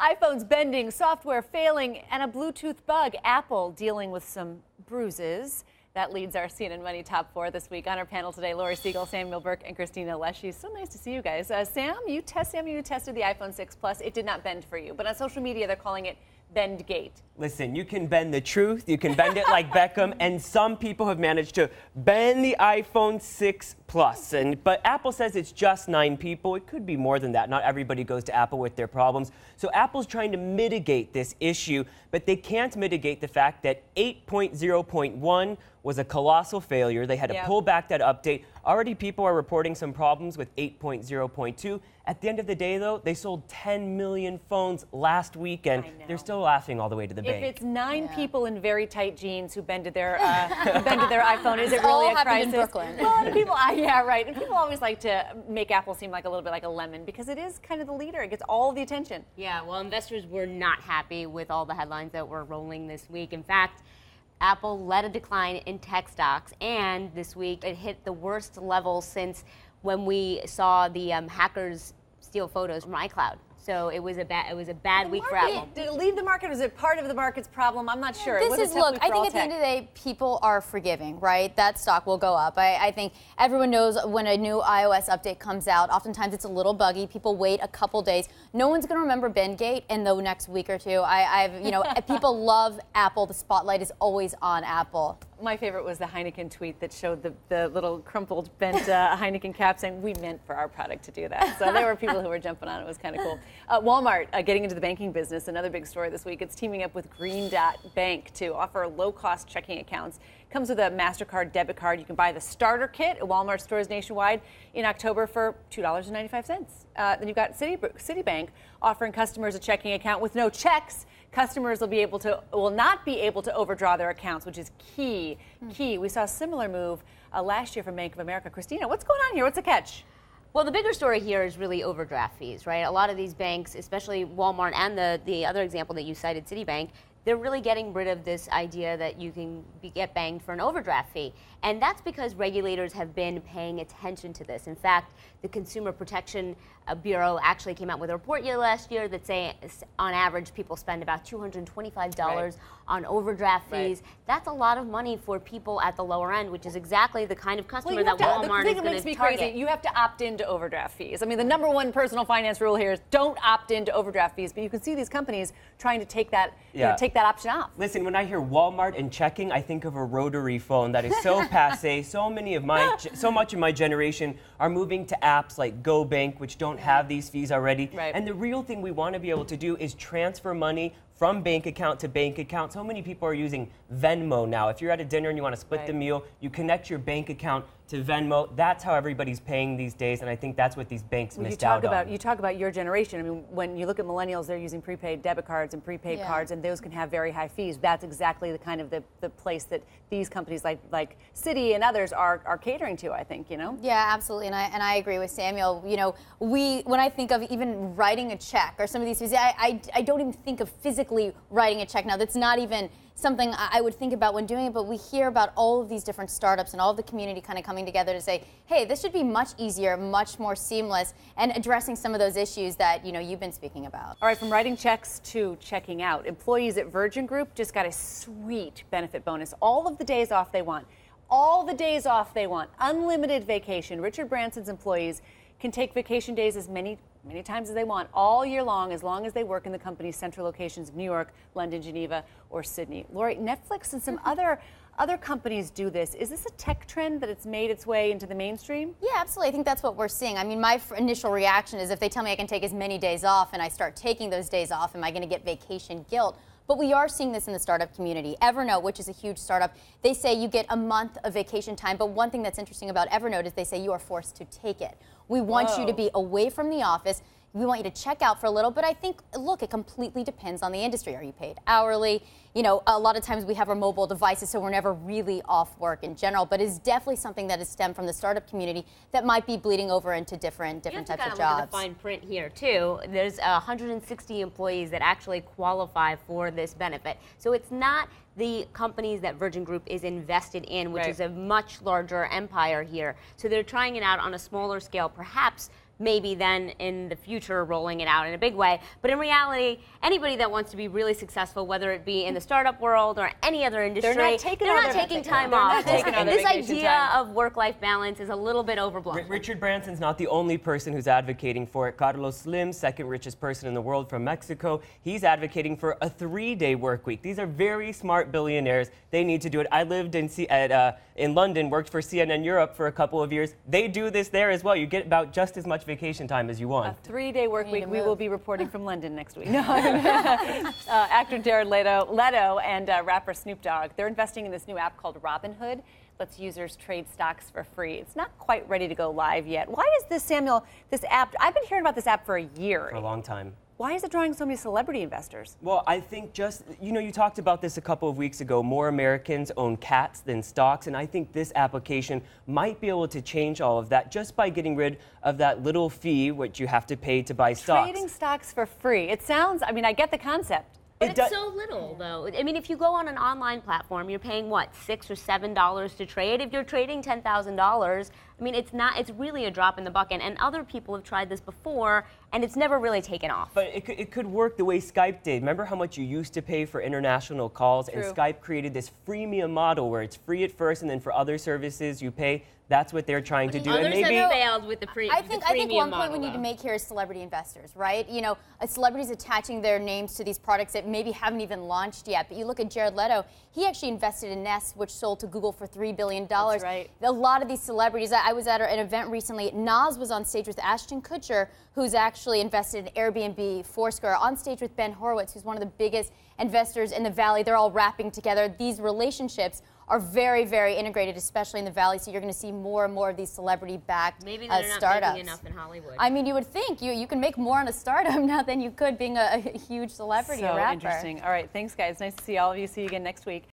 iPhones bending, software failing, and a Bluetooth bug. Apple dealing with some bruises. That leads our CNN Money Top 4 this week. On our panel today, Lori Siegel, Samuel Burke, and Christina Leshy. So nice to see you guys. Sam, you tested the iPhone 6 Plus. It did not bend for you, but on social media, they're calling it Bendgate. Listen, you can bend the truth, you can bend it like Beckham, and some people have managed to bend the iPhone 6 Plus. But Apple says it's just 9 people. It could be more than that. Not everybody goes to Apple with their problems. So Apple's trying to mitigate this issue, but they can't mitigate the fact that 8.0.1 was a colossal failure. They had to pull back that update. Already people are reporting some problems with 8.0.2. At the end of the day, though, they sold 10 million phones last weekend. They're still laughing all the way to the bank. If it's 9 people in very tight jeans who bended their iPhone, is it really a crisis? In Brooklyn. Well, and people, yeah, right. And people always like to make Apple seem like a little bit like a lemon because it is kind of the leader. It gets all the attention. Yeah, well, investors were not happy with all the headlines that were rolling this week. In fact, Apple led a decline in tech stocks, and this week it hit the worst level since when we saw the hackers steal photos from iCloud. So it was a bad week for Apple. Did it leave the market? Was it part of the market's problem? I'm not sure. Look, I think at the end of the day, people are forgiving, right? That stock will go up. I think everyone knows when a new iOS update comes out, oftentimes it's a little buggy. People wait a couple days. No one's going to remember Bendgate in the next week or two. People love Apple. The spotlight is always on Apple. My favorite was the Heineken tweet that showed the little crumpled, bent Heineken cap saying, we meant for our product to do that. So there were people who were jumping on it. It was kind of cool. Walmart getting into the banking business, another big story this week. It's teaming up with Green Dot Bank to offer low-cost checking accounts. Comes with a MasterCard debit card. You can buy the starter kit at Walmart stores nationwide in October for $2.95. Then you've got Citibank offering customers a checking account with no checks. Customers will not be able to overdraw their accounts, which is key. We saw a similar move last year from Bank of America. Christina, what's going on here? What's the catch? Well, the bigger story here is really overdraft fees, right? A lot of these banks, especially Walmart and the other example that you cited, Citibank, they're really getting rid of this idea that you can get banged for an overdraft fee. And that's because regulators have been paying attention to this. In fact, the Consumer Protection Bureau actually came out with a report last year that say on average people spend about $225 on overdraft fees. That's a lot of money for people at the lower end, which is exactly the kind of customer that Walmart is going to target. Crazy. You have to opt into overdraft fees. I mean, the number one personal finance rule here is don't opt into overdraft fees. But you can see these companies trying to take that take that option off. Listen, when I hear Walmart and checking, I think of a rotary phone that is so passe. So much of my generation are moving to apps like GoBank, which don't have these fees already. And the real thing we want to be able to do is transfer money from bank account to bank account. So many people are using Venmo now. If you're at a dinner and you want to split the meal, you connect your bank account to Venmo. That's how everybody's paying these days, and I think that's what these banks missed out on. You talk about your generation. I mean, when you look at millennials, they're using prepaid debit cards and prepaid cards, and those can have very high fees. That's exactly the kind of the place that these companies like Citi and others are catering to, I think, Yeah, absolutely, and I agree with Samuel. When I think of even writing a check or some of these fees, I don't even think of physically writing a check now. That's not even something I would think about when doing it, but we hear about all of these different startups and all of the community kind of coming together to say, hey, this should be much easier, much more seamless, and addressing some of those issues that you've been speaking about. All right, from writing checks to checking out, employees at Virgin Group just got a sweet benefit bonus. All of the days off they want. Unlimited vacation. Richard Branson's employees can take vacation days as many times as they want all year long as they work in the company's central locations of New York, London, Geneva, or Sydney. Lori, Netflix and some other companies do this. Is this a tech trend that it's made its way into the mainstream? Yeah, absolutely. I think that's what we're seeing. I mean, my initial reaction is if they tell me I can take as many days off and I start taking those days off, am I going to get vacation guilt? But we are seeing this in the startup community. Evernote, which is a huge startup, they say you get a month of vacation time. But one thing that's interesting about Evernote is they say you are forced to take it. We want you to be away from the office. We want you to check out for a little, but I think, look, it completely depends on the industry. Are you paid hourly? A lot of times we have our mobile devices, so we're never really off work in general, but it's definitely something that has stemmed from the startup community that might be bleeding over into different types of jobs. Look at the fine print here, too. There's 160 employees that actually qualify for this benefit. So it's not the companies that Virgin Group is invested in, which is a much larger empire here. So they're trying it out on a smaller scale, perhaps maybe then in the future rolling it out in a big way. But in reality, anybody that wants to be really successful, whether it be in the startup world or any other industry, they're not taking time off. This idea of work-life balance is a little bit overblown. Richard Branson's not the only person who's advocating for it. Carlos Slim, second richest person in the world from Mexico, he's advocating for a 3-day work week. These are very smart billionaires. They need to do it. I lived in London, worked for CNN Europe for a couple of years. They do this there as well. You get about just as much vacation time as you want. A 3-day work week. We will be reporting from London next week. No. Actor Jared Leto and rapper Snoop Dogg, they're investing in this new app called Robinhood. Lets users trade stocks for free. It's not quite ready to go live yet. Why is this, Samuel, this app, I've been hearing about this app for a year. For a long time. Why is it drawing so many celebrity investors? Well, I think you talked about this a couple of weeks ago. More Americans own cats than stocks, and I think this application might be able to change all of that just by getting rid of that little fee which you have to pay to buy stocks. Trading stocks for free. It sounds, I mean, I get the concept. But it's so little, though. I mean, if you go on an online platform, you're paying, what, $6 or $7 to trade? If you're trading $10,000, I mean, it's really a drop in the bucket. And other people have tried this before, and it's never really taken off. But it could work the way Skype did. Remember how much you used to pay for international calls? True. And Skype created this freemium model where it's free at first, and then for other services you pay. That's what they're trying to do. Others and maybe have failed with the I think one point we need to make here is celebrity investors, right? You know, celebrities attaching their names to these products that maybe haven't even launched yet. But you look at Jared Leto, he actually invested in Nest, which sold to Google for $3 billion. That's right. A lot of these celebrities, I was at an event recently, Nas was on stage with Ashton Kutcher, who's actually invested in Airbnb, Foursquare, on stage with Ben Horowitz, who's one of the biggest investors in the Valley. They're all rapping together. These relationships are very, very integrated, especially in the Valley. So you're going to see more and more of these celebrity-backed Maybe they're startups. not making enough in Hollywood. I mean, you would think you can make more on a startup now than you could being a huge celebrity, a rapper. So interesting. All right, thanks, guys. Nice to see all of you. See you again next week.